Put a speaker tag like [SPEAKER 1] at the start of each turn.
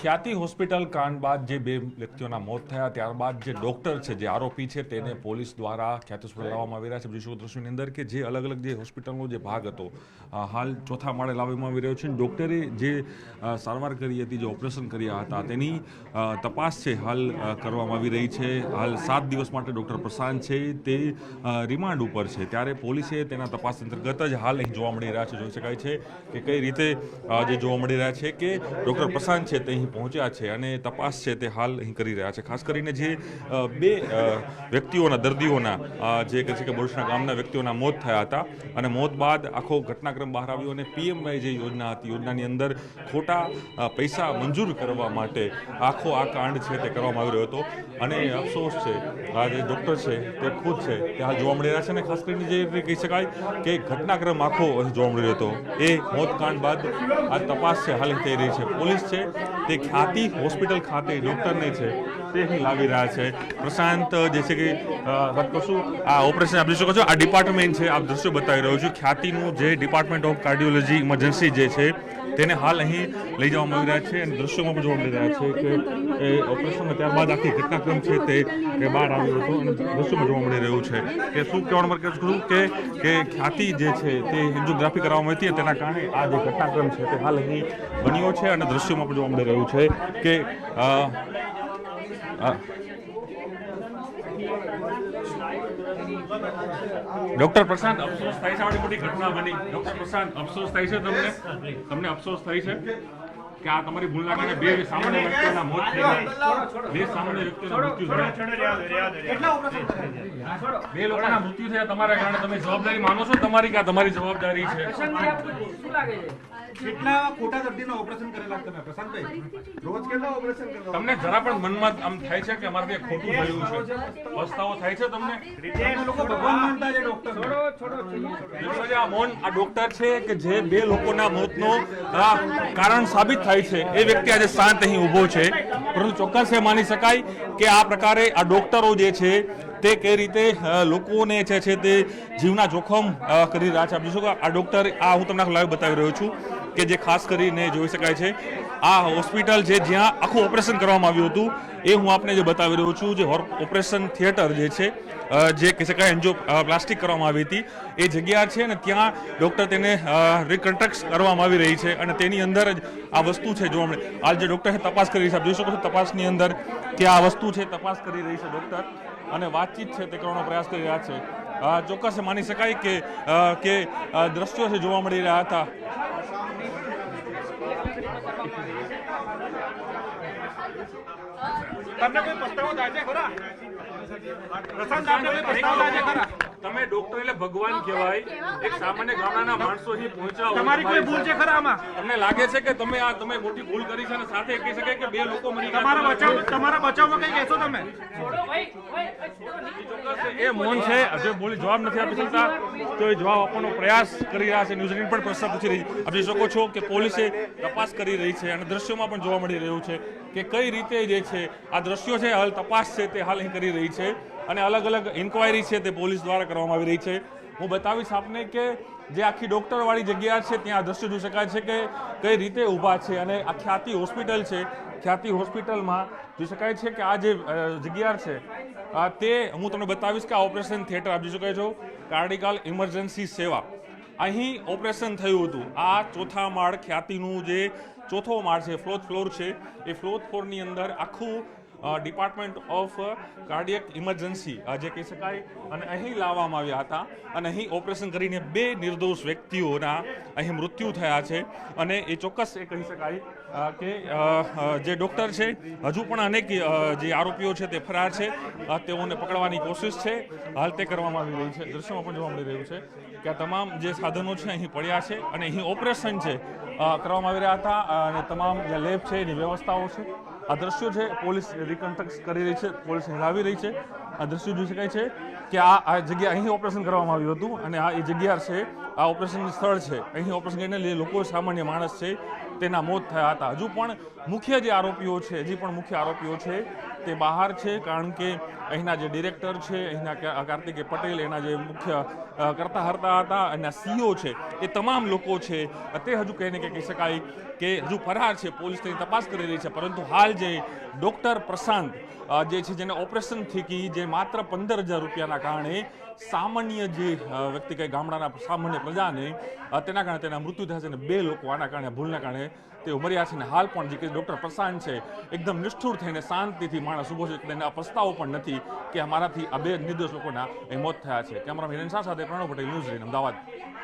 [SPEAKER 1] ખ્યાતિ હોસ્પિટલ કાંડ બાદ જે બે વ્યક્તિઓના મોત થયા ત્યારબાદ જે ડોક્ટર છે જે આરોપી છે તેને પોલીસ દ્વારા ખ્યાતિ હોસ્પિટલ લાવવામાં આવી રહ્યા છે। જોઈશું દ્રશ્યોની અંદર કે જે અલગ અલગ જે હોસ્પિટલનો જે ભાગ હતો હાલ ચોથા માળે લાવવામાં આવી રહ્યો છે। ડોક્ટરે જે સારવાર કરી હતી, જે ઓપરેશન કર્યા હતા તેની તપાસ છે હાલ કરવામાં આવી રહી છે। હાલ 7 દિવસ માટે ડોક્ટર પ્રશાંત છે તે રિમાન્ડ ઉપર છે, ત્યારે પોલીસે તેના તપાસ અંતર્ગત જ હાલ અહીં જોવા મળી રહ્યા છે। જોઈ શકાય છે કે કઈ રીતે જે જોવા મળી રહ્યા છે કે ડોક્ટર પ્રશાંત છે તે અહીં પહોંચ્યા છે અને તપાસ છે તે હાલ અહીં કરી રહ્યા છે। ખાસ કરીને જે બે વ્યક્તિઓના દર્દીઓના જે કહે છે કે બોરસણા ગામના વ્યક્તિઓના મોત થયા હતા અને મોત બાદ આખો ઘટનાક્રમ બહાર આવ્યો અને પીએમવાય જે યોજના હતી, યોજનાની અંદર ખોટા પૈસા મંજૂર કરવા માટે આખો આ કાંડ છે તે કરવામાં આવી રહ્યો હતો અને અફસોસ છે આ જે ડૉક્ટર છે તે ખુદ છે તે હાલ જોવા મળી રહ્યા છે અને ખાસ કરીને જે કહી શકાય કે ઘટનાક્રમ આખો જોવા મળી રહ્યો હતો એ મોત કાંડ બાદ આ તપાસ છે હાલ થઈ રહી છે। પોલીસ છે તે ખ્યાતિ હોસ્પિટલ ખાતે ડોક્ટરને છે તે અહીં લાવી રહ્યા છે। પ્રશાંત જે છે કે વાત કરશું આ ઓપરેશન આપ જોઈ શકો છો, આ ડિપાર્ટમેન્ટ છે, આપ દ્રશ્યો બતાવી રહ્યો છું। ખ્યાતિનું જે ડિપાર્ટમેન્ટ ઓફ કાર્ડિયોલોજી ઇમરજન્સી જે છે તેને હાલ અહીં લઈ જવામાં આવી રહ્યા છે અને દ્રશ્યોમાં પણ જોવા મળી રહ્યા છે કે એ ઓપરેશન ત્યારબાદ આખી ઘટનાક્રમ છે તે બહાર આવ્યો હતો અને દ્રશ્યોમાં જોવા મળી રહ્યું છે કે શું કહેવાનું મારે કરું કે ખ્યાતિ જે છે તે એન્જિયોગ્રાફી કરવામાં આવી હતી તેના કારણે આ જે ઘટનાક્રમ છે તે હાલ અહીં બન્યો છે અને દ્રશ્યોમાં પણ જોવા મળી રહ્યું છે કે ડોક્ટર પ્રશાંત, અફસોસ થાય છે આવડી મોટી ઘટના બની। ડોક્ટર પ્રશાંત, અફસોસ થાય છે તમને અફસોસ થાય છે કે આ તમારી ભૂલના કારણે બે સામાન્ય વ્યક્તિઓના મોત થઈ ગયા, બે સામાન્ય વ્યક્તિઓના મૃત્યુ થયા, બે લોકોના મૃત્યુ થયા તમારા કારણે, તમે જવાબદારી માનો છો તમારી કે તમારી જવાબદારી છે?
[SPEAKER 2] કેટલા ખોટા દર્દીનો ઓપરેશન કરેલા તમે પ્રશાંતભાઈ? રોજ કેટલા ઓપરેશન કરો?
[SPEAKER 1] તમને જરા પણ મનમાં આમ થાય છે કે અમારે ખોટું થયું છે, પસ્તાવો થાય છે તમને?
[SPEAKER 2] એ લોકો ભગવાન માનતા છે ડોક્ટર।
[SPEAKER 1] આ ડોક્ટર છે કે જે બે લોકોના મોતનો કારણ સાબિત થાય છે એ વ્યક્તિ આજે શાંત અહીં ઊભો છે, પરંતુ ચોક્કસ એ માની શકાય કે આ પ્રકારે આ ડોક્ટરો જે છે તે કઈ રીતે લોકોને છે તે જીવના જોખમ કરી રહ્યા છે। આપ જોશો કે આ ડોક્ટર, આ હું તમને લાઈવ બતાવી રહ્યો છું કે જે ખાસ કરીને જોઈ શકાય છે આ હોસ્પિટલ છે જ્યાં આખું ઓપરેશન કરવામાં આવ્યું હતું એ હું આપને જે બતાવી રહ્યો છું। જે ઓપરેશન થિયેટર જે છે જે કહી શકાય એન્જિયો પ્લાસ્ટિક કરવામાં આવી હતી એ જગ્યા છે અને ત્યાં ડૉક્ટર તેને રિકન્સ્ટ્રક્ટ કરવામાં આવી રહી છે અને તેની અંદર જ આ વસ્તુ છે જોવા મળે। હાલ જે ડૉક્ટર તપાસ કરી રહી છે, આપ જોઈ શકો છો તપાસની અંદર કે આ વસ્તુ છે તપાસ કરી રહી છે ડૉક્ટર અને વાતચીત છે તે કરવાનો પ્રયાસ કરી રહ્યા છે। ચોક્કસ માની શકાય કે દ્રશ્યો છે જોવા મળી રહ્યા હતા।
[SPEAKER 2] તમને કોઈ પસ્તાવો થાય છે ખરા? પ્રશાંત, તમને કોઈ પસ્તાવો થાય છે ખરા?
[SPEAKER 1] તમે ડોક્ટર એટલે ભગવાન કહેવાય, એક સામાન્ય ગામડાના માણસો અહીં પહોંચ્યા,
[SPEAKER 2] તમારી કોઈ ભૂલ છે ખરા આમાં?
[SPEAKER 1] તમને લાગે છે કે તમે મોટી ભૂલ કરી છે અને સાથે કહી શકાય કે બે લોકો મરી ગયા?
[SPEAKER 2] તમારા બચાવમાં કઈ કહેશો તમે?
[SPEAKER 1] એ મૌન છે, હજુ બોલી જવાબ નથી આપી શકતા, તો એ જવાબ આપવાનો પ્રયાસ કરી રહ્યા છે। ન્યૂઝીલેન્ડ પણ પ્રશ્ન પૂછી રહી છે, આપ જોઈ શકો છો કે પોલીસે તપાસ કરી રહી છે અને દ્રશ્યોમાં પણ જોવા મળી રહ્યું છે કે કઈ રીતે જે છે આ દ્રશ્યો છે હાલ તપાસ છે તે હાલ અહીં કરી રહી છે અને અલગ અલગ ઇન્કવાયરી છે તે પોલીસ દ્વારા કરવામાં આવી રહી છે। હું બતાવીશ આપને કે જે આખી ડોક્ટરવાળી જગ્યા છે ત્યાં દ્રશ્યો જોઈ શકાય છે કે કઈ રીતે ઊભા છે અને આ ખ્યાતિ હોસ્પિટલ છે, ખ્યાતિ હોસ્પિટલમાં જોઈ શકાય છે કે આ જે જગ્યા છે તે હું તમને બતાવીશ કે આ ઓપરેશન થિયેટર આપ જોઈ શકાય છો, કાર્ડિયલ ઇમરજન્સી સેવા, અહીં ઓપરેશન થયું હતું। આ ચોથા માળ ખ્યાતિનું જે ચોથો માળ છે, ફોર્થ ફ્લોર છે, એ ફોર્થ ફ્લોરની અંદર આખું ડિપાર્ટમેન્ટ ઓફ કાર્ડિયક ઇમરજન્સી જે કહી શકાય અને અહીં લાવવામાં આવ્યા હતા અને અહીં ઓપરેશન કરીને બે નિર્દોષ વ્યક્તિઓના અહીં મૃત્યુ થયા છે અને એ ચોક્કસ એ કહી શકાય કે જે ડૉક્ટર છે હજુ પણ અનેક જે આરોપીઓ છે તે ફરાર છે, તેઓને પકડવાની કોશિશ છે હાલ તે કરવામાં આવી રહી છે। દ્રશ્યમાં પણ જોવા મળી રહ્યું છે કે આ તમામ જે સાધનો છે અહીં પડ્યા છે અને અહીં ઓપરેશન છે કરવામાં આવી રહ્યા હતા અને તમામ જે લેબ છે એની વ્યવસ્થાઓ છે। આ દ્રશ્યો છે પોલીસ રિકન્સ્ટ્રક્ટ કરી રહી છે, પોલીસ લાવી રહી છે। આ દ્રશ્યો જોઈ શકાય છે કે આ જગ્યા અહીં ઓપરેશન કરવામાં આવ્યું હતું અને આ એ જગ્યા છે, આ ઓપરેશન સ્થળ છે, અહીં ઓપરેશન કરીને લોકો સામાન્ય માણસ છે તેના મોત થયા હતા। હજુ પણ મુખ્ય જે આરોપીઓ છે, હજી પણ મુખ્ય આરોપીઓ છે તે બહાર છે, કારણ કે અહીંના જે ડિરેક્ટર છે, અહીંના કાર્તિકેય પટેલ, એના જે મુખ્ય કરતા હર્તા હતા, એના સીઓ છે, એ તમામ લોકો છે તે હજુ કહીને કે કહી શકાય કે હજુ ફરાર છે. પોલીસ તેની તપાસ કરી રહી છે, પરંતુ હાલ જે ડૉક્ટર પ્રશાંત જે છે, જેને ઓપરેશન થકી જે માત્ર 15,000 રૂપિયાના કારણે સામાન્ય જે વ્યક્તિ કંઈ ગામડાના સામાન્ય પ્રજાને તેના કારણે તેના મૃત્યુ થયા છે, અને 2 લોકો આના કારણે ભૂલના કારણે તેઓ મર્યા છે. અને હાલ પણ જે કે ડૉક્ટર પ્રશાંત છે એકદમ નિષ્ઠુર થઈને શાંતિથી માણસ ઊભો છે, તેને પસ્તાવો પણ નથી કે અમારાથી આ 2 નિર્દોષ લોકોના મોત થયા છે. કેમેરામેન હિરેન શાહ સાથે પ્રણવ પટેલ, ન્યૂઝ 18 અમદાવાદ.